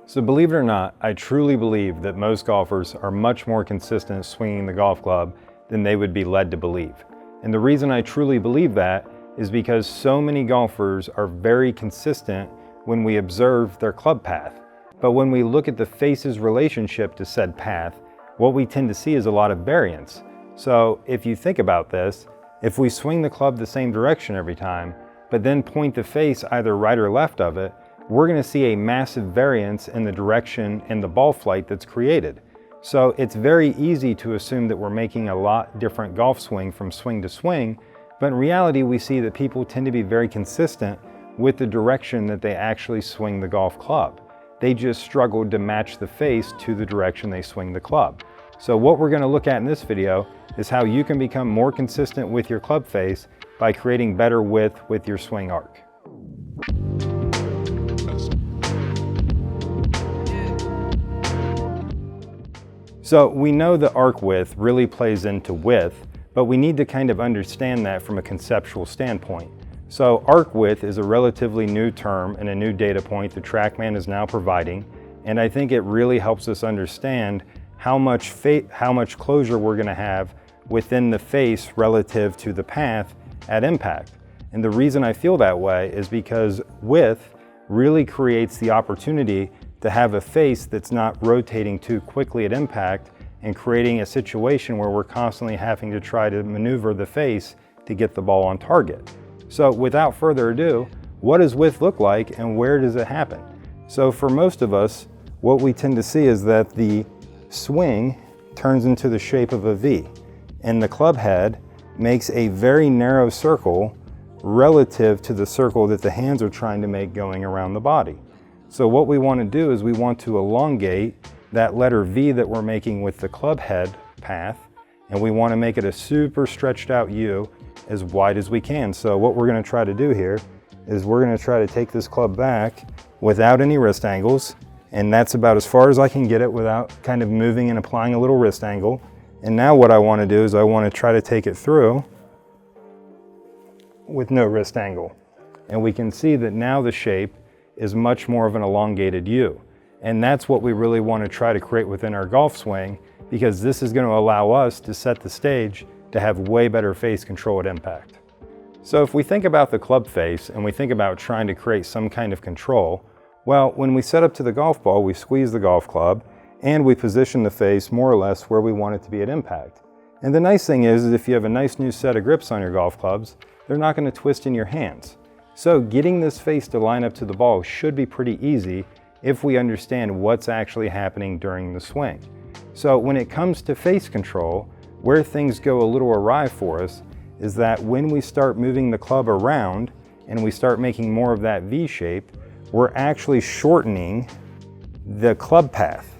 So believe it or not, I truly believe that most golfers are much more consistent swinging the golf club than they would be led to believe. And the reason I truly believe that is because so many golfers are very consistent when we observe their club path. But when we look at the face's relationship to said path, what we tend to see is a lot of variance. So if you think about this, if we swing the club the same direction every time, but then point the face either right or left of it, we're going to see a massive variance in the direction and the ball flight that's created. So it's very easy to assume that we're making a lot different golf swing from swing to swing, but in reality we see that people tend to be very consistent with the direction that they actually swing the golf club. They just struggled to match the face to the direction they swing the club. So what we're going to look at in this video is how you can become more consistent with your club face by creating better width with your swing arc. So we know the arc width really plays into width, but we need to kind of understand that from a conceptual standpoint. So arc width is a relatively new term and a new data point the TrackMan is now providing, and I think it really helps us understand how much closure we're going to have within the face relative to the path at impact. And the reason I feel that way is because width really creates the opportunity to have a face that's not rotating too quickly at impact and creating a situation where we're constantly having to try to maneuver the face to get the ball on target. So without further ado, what does width look like and where does it happen? So for most of us, what we tend to see is that the swing turns into the shape of a V, and the club head makes a very narrow circle relative to the circle that the hands are trying to make going around the body. So what we want to do is we want to elongate that letter V that we're making with the club head path, and we want to make it a super stretched out U as wide as we can. So what we're going to try to do here is we're going to try to take this club back without any wrist angles, and that's about as far as I can get it without kind of moving and applying a little wrist angle. And now what I want to do is I want to try to take it through with no wrist angle. And we can see that now the shape is much more of an elongated U. And that's what we really want to try to create within our golf swing, because this is going to allow us to set the stage to have way better face control at impact. So if we think about the club face and we think about trying to create some kind of control, well, when we set up to the golf ball, we squeeze the golf club and we position the face more or less where we want it to be at impact. And the nice thing is if you have a nice new set of grips on your golf clubs, they're not going to twist in your hands. So getting this face to line up to the ball should be pretty easy if we understand what's actually happening during the swing. So when it comes to face control, where things go a little awry for us is that when we start moving the club around and we start making more of that V shape, we're actually shortening the club path.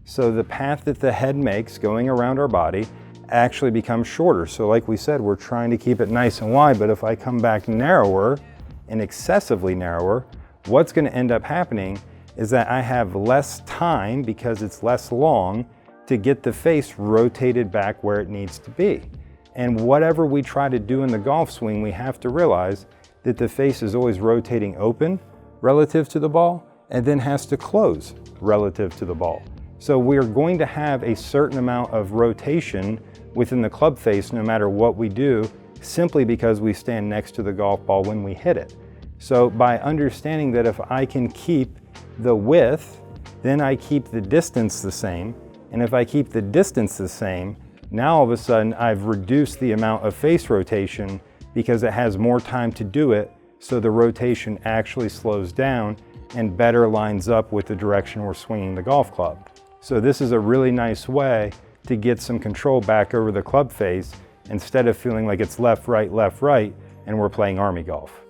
So the path that the head makes going around our body actually becomes shorter. So like we said, we're trying to keep it nice and wide, but if I come back narrower and excessively narrower, what's going to end up happening is that I have less time, because it's less long, to get the face rotated back where it needs to be. And whatever we try to do in the golf swing, we have to realize that the face is always rotating open relative to the ball and then has to close relative to the ball. So we're going to have a certain amount of rotation within the club face no matter what we do, simply because we stand next to the golf ball when we hit it. So by understanding that if I can keep the width, then I keep the distance the same. And if I keep the distance the same, now all of a sudden I've reduced the amount of face rotation because it has more time to do it, so the rotation actually slows down and better lines up with the direction we're swinging the golf club. So this is a really nice way to get some control back over the club face instead of feeling like it's left, right, and we're playing army golf.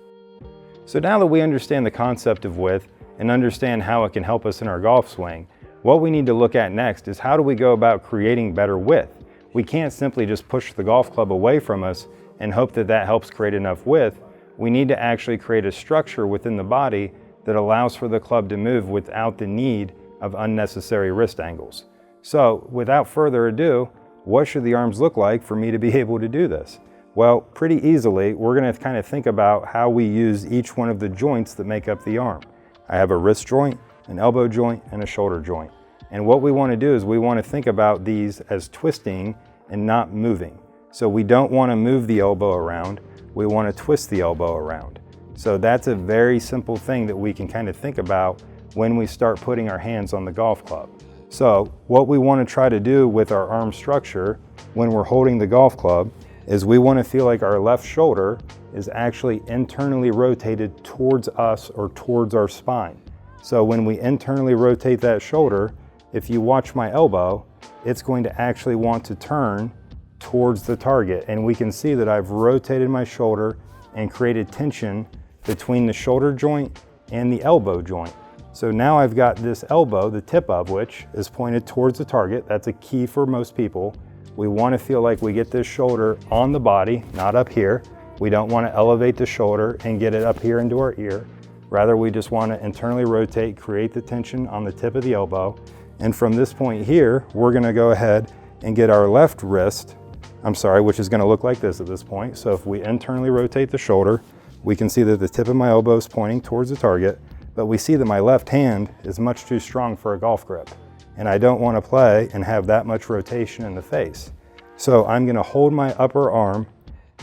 So now that we understand the concept of width and understand how it can help us in our golf swing, what we need to look at next is how do we go about creating better width? We can't simply just push the golf club away from us and hope that that helps create enough width. We need to actually create a structure within the body that allows for the club to move without the need of unnecessary wrist angles. So without further ado, what should the arms look like for me to be able to do this? Well, pretty easily, we're going to kind of think about how we use each one of the joints that make up the arm. I have a wrist joint, an elbow joint, and a shoulder joint. And what we want to do is we want to think about these as twisting and not moving. So we don't want to move the elbow around, we want to twist the elbow around. So that's a very simple thing that we can kind of think about when we start putting our hands on the golf club. So what we want to try to do with our arm structure when we're holding the golf club is we want to feel like our left shoulder is actually internally rotated towards us or towards our spine. So when we internally rotate that shoulder, if you watch my elbow, it's going to actually want to turn towards the target. And we can see that I've rotated my shoulder and created tension between the shoulder joint and the elbow joint. So now I've got this elbow, the tip of which is pointed towards the target. That's a key for most people. We want to feel like we get this shoulder on the body, not up here. We don't want to elevate the shoulder and get it up here into our ear. Rather, we just want to internally rotate, create the tension on the tip of the elbow. And from this point here, we're going to go ahead and get our left wrist, which is going to look like this at this point. So if we internally rotate the shoulder, we can see that the tip of my elbow is pointing towards the target, but we see that my left hand is much too strong for a golf grip. And I don't want to play and have that much rotation in the face. So I'm going to hold my upper arm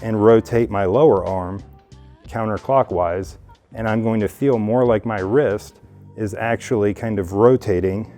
and rotate my lower arm counterclockwise, and I'm going to feel more like my wrist is actually kind of rotating.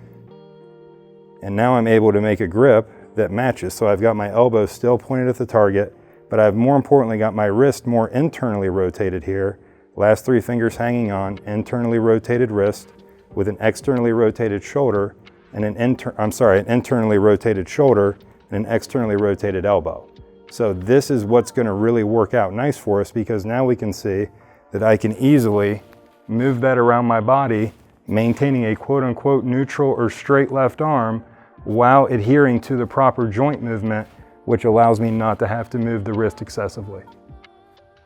And now I'm able to make a grip that matches. So I've got my elbow still pointed at the target, but I've more importantly got my wrist more internally rotated here. Last three fingers hanging on, internally rotated wrist with an externally rotated shoulder and an internally rotated shoulder and an externally rotated elbow. So this is what's going to really work out nice for us, because now we can see that I can easily move that around my body, maintaining a quote-unquote neutral or straight left arm while adhering to the proper joint movement, which allows me not to have to move the wrist excessively.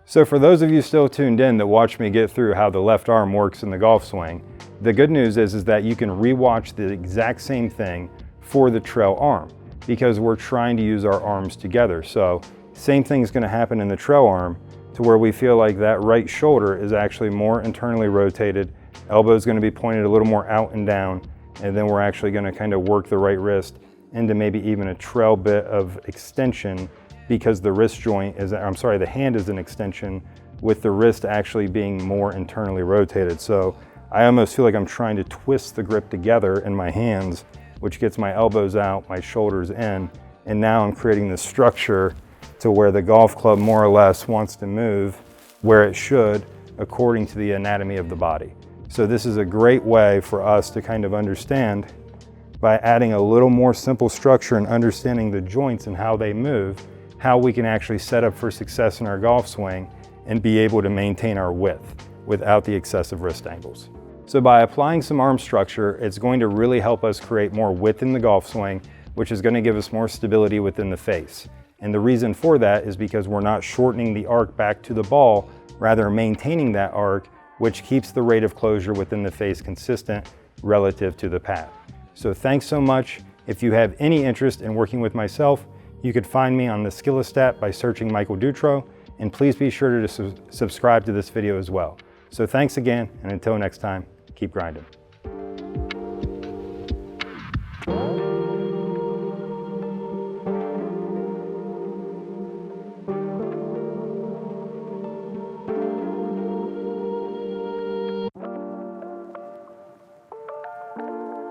So for those of you still tuned in that watch me get through how the left arm works in the golf swing, the good news is that you can rewatch the exact same thing for the trail arm, because we're trying to use our arms together. So same thing is going to happen in the trail arm, to where we feel like that right shoulder is actually more internally rotated, elbow is going to be pointed a little more out and down, and then we're actually going to kind of work the right wrist into maybe even a trail bit of extension, because the wrist joint is, the hand is an extension, with the wrist actually being more internally rotated. So I almost feel like I'm trying to twist the grip together in my hands, which gets my elbows out, my shoulders in, and now I'm creating this structure to where the golf club more or less wants to move where it should according to the anatomy of the body. So this is a great way for us to kind of understand, by adding a little more simple structure and understanding the joints and how they move, how we can actually set up for success in our golf swing and be able to maintain our width without the excessive wrist angles. So by applying some arm structure, it's going to really help us create more width in the golf swing, which is going to give us more stability within the face. And the reason for that is because we're not shortening the arc back to the ball, rather maintaining that arc, which keeps the rate of closure within the face consistent relative to the pad. So thanks so much. If you have any interest in working with myself, you could find me on the Skillest App by searching Michael Dutro, and please be sure to subscribe to this video as well. So thanks again, and until next time, keep grinding.